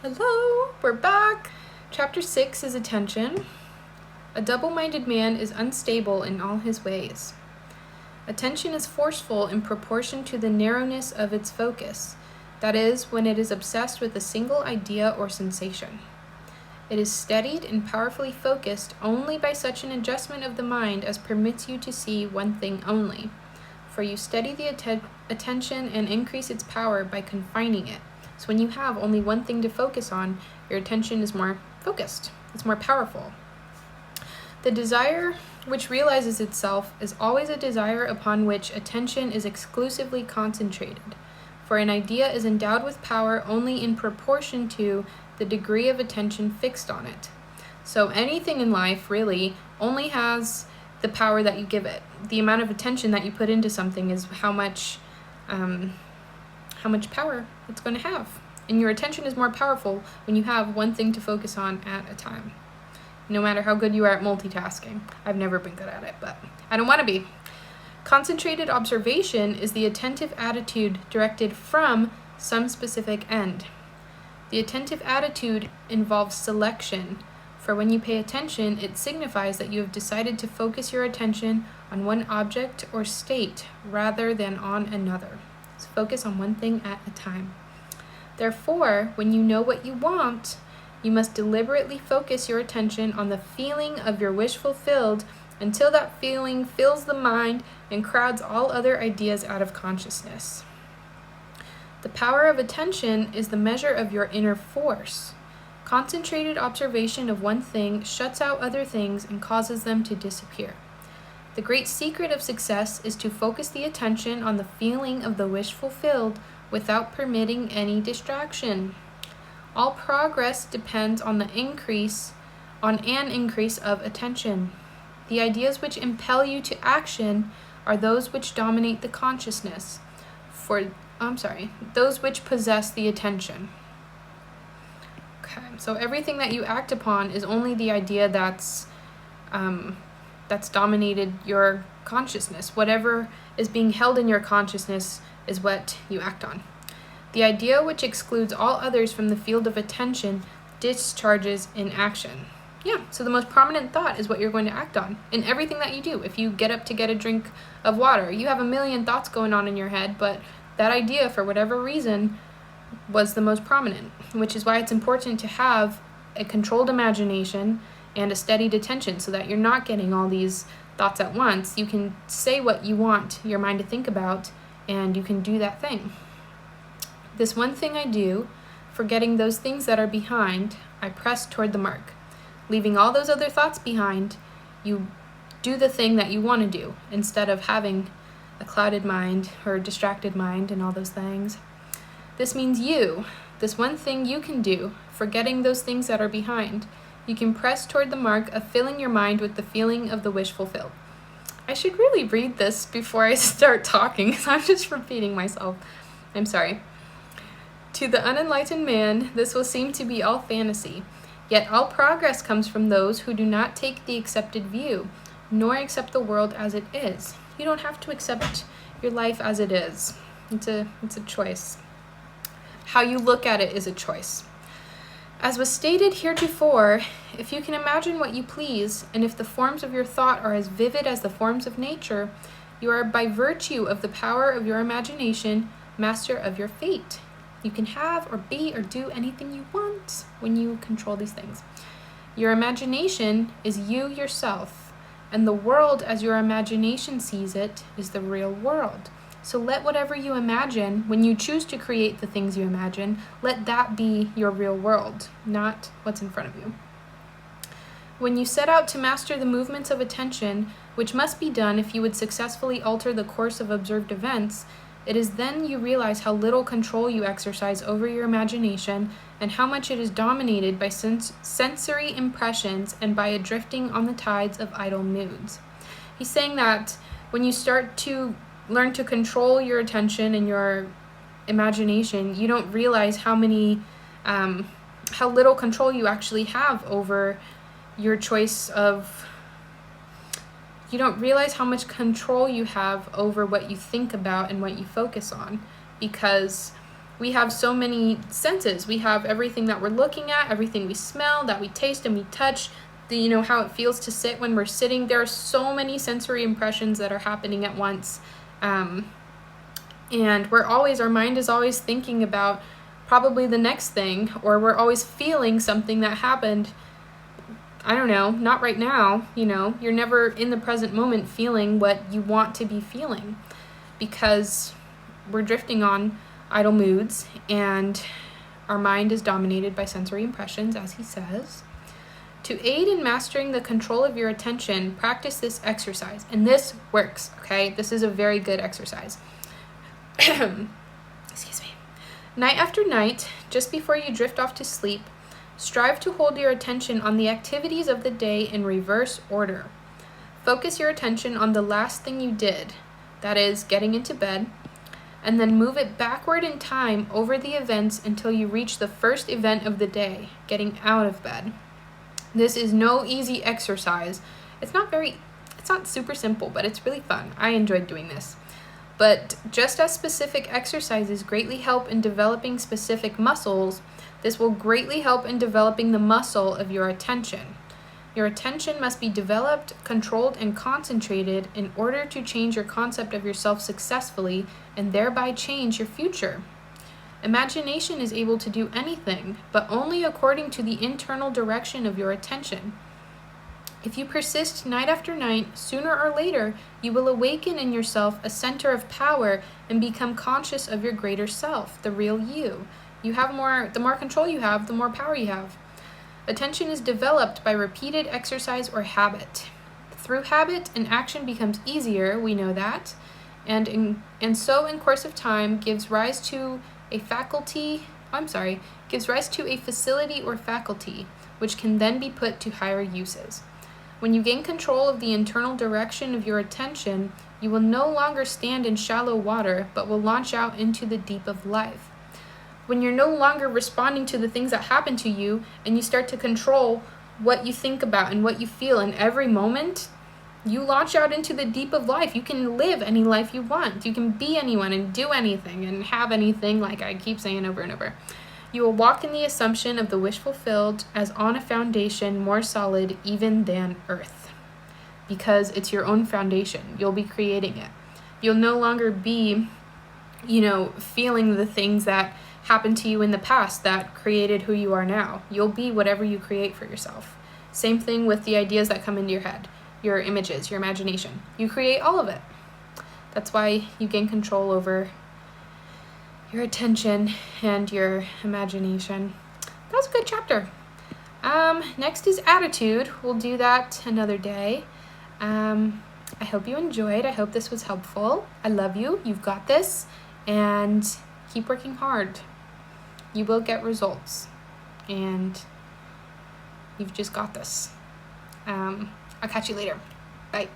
Hello, we're back. Chapter 6 is attention. A double-minded man is unstable in all his ways. Attention is forceful in proportion to the narrowness of its focus, that is, when it is obsessed with a single idea or sensation. It is steadied and powerfully focused only by such an adjustment of the mind as permits you to see one thing only, for you steady the attention and increase its power by confining it. So when you have only one thing to focus on, your attention is more focused. It's more powerful. The desire which realizes itself is always a desire upon which attention is exclusively concentrated, for an idea is endowed with power only in proportion to the degree of attention fixed on it. So anything in life really only has the power that you give it. The amount of attention that you put into something is how much power it's going to have. And your attention is more powerful when you have one thing to focus on at a time. No matter how good you are at multitasking. I've never been good at it, but I don't want to be. Concentrated observation is the attentive attitude directed from some specific end. The attentive attitude involves selection, for when you pay attention, it signifies that you have decided to focus your attention on one object or state rather than on another. So focus on one thing at a time. Therefore, when you know what you want, you must deliberately focus your attention on the feeling of your wish fulfilled until that feeling fills the mind and crowds all other ideas out of consciousness. The power of attention is the measure of your inner force. Concentrated observation of one thing shuts out other things and causes them to disappear. The great secret of success is to focus the attention on the feeling of the wish fulfilled without permitting any distraction. All progress depends on an increase of attention. The ideas which impel you to action are those which dominate the consciousness. Those which possess the attention. Okay, so everything that you act upon is only the idea that's dominated your consciousness. Whatever is being held in your consciousness is what you act on. The idea which excludes all others from the field of attention discharges in action. Yeah, so the most prominent thought is what you're going to act on in everything that you do. If you get up to get a drink of water, you have a million thoughts going on in your head, but that idea, for whatever reason, was the most prominent, which is why it's important to have a controlled imagination and a steadied attention so that you're not getting all these thoughts at once. You can say what you want your mind to think about, and you can do that thing. This one thing I do, forgetting those things that are behind, I press toward the mark. Leaving all those other thoughts behind, you do the thing that you want to do instead of having a clouded mind or distracted mind and all those things. This means this one thing you can do, forgetting those things that are behind. You can press toward the mark of filling your mind with the feeling of the wish fulfilled. I should really read this before I start talking, because I'm just repeating myself. I'm sorry. To the unenlightened man, this will seem to be all fantasy. Yet all progress comes from those who do not take the accepted view, nor accept the world as it is. You don't have to accept your life as it is. It's a choice. How you look at it is a choice. As was stated heretofore, if you can imagine what you please, and if the forms of your thought are as vivid as the forms of nature, you are by virtue of the power of your imagination master of your fate. You can have or be or do anything you want when you control these things. Your imagination is you yourself, and the world as your imagination sees it is the real world. So let whatever you imagine, when you choose to create the things you imagine, let that be your real world, not what's in front of you. When you set out to master the movements of attention, which must be done if you would successfully alter the course of observed events, it is then you realize how little control you exercise over your imagination and how much it is dominated by sensory impressions and by a drifting on the tides of idle moods. He's saying that when you start to learn to control your attention and your imagination, you don't realize how little control you actually have over your choice of you don't realize how much control you have over what you think about and what you focus on, because we have so many senses. We have everything that we're looking at, everything we smell, that we taste and we touch, how it feels to sit when we're sitting. There are so many sensory impressions that are happening at once. And our mind is always thinking about probably the next thing, or we're always feeling something that happened. I don't know, not right now, you're never in the present moment feeling what you want to be feeling, because we're drifting on idle moods, and our mind is dominated by sensory impressions, as he says. To aid in mastering the control of your attention, practice this exercise. And this works, okay? This is a very good exercise. Excuse me. Night after night, just before you drift off to sleep, strive to hold your attention on the activities of the day in reverse order. Focus your attention on the last thing you did, that is, getting into bed, and then move it backward in time over the events until you reach the first event of the day, getting out of bed. This is no easy exercise. It's not super simple, but it's really fun. I enjoyed doing this. But just as specific exercises greatly help in developing specific muscles, this will greatly help in developing the muscle of your attention. Your attention must be developed, controlled, and concentrated in order to change your concept of yourself successfully and thereby change your future. Imagination is able to do anything, but only according to the internal direction of your attention. If you persist night after night, sooner or later, you will awaken in yourself a center of power and become conscious of your greater self, the real you. The more control you have, the more power you have. Attention is developed by repeated exercise or habit. Through habit, an action becomes easier, we know that, and so in course of time gives rise to a facility or faculty, which can then be put to higher uses. When you gain control of the internal direction of your attention, you will no longer stand in shallow water, but will launch out into the deep of life. When you're no longer responding to the things that happen to you, and you start to control what you think about and what you feel in every moment, you launch out into the deep of life. You can live any life you want. You can be anyone and do anything and have anything, like I keep saying over and over. You will walk in the assumption of the wish fulfilled as on a foundation more solid even than earth, because it's your own foundation. You'll be creating it. You'll no longer be, feeling the things that happened to you in the past that created who you are now. You'll be whatever you create for yourself. Same thing with the ideas that come into your head, your images, your imagination. You create all of it. That's why you gain control over your attention and your imagination. That was a good chapter. Next is attitude. We'll do that another day. I hope you enjoyed. I hope this was helpful. I love you. You've got this. And keep working hard. You will get results. And you've just got this. I'll catch you later. Bye.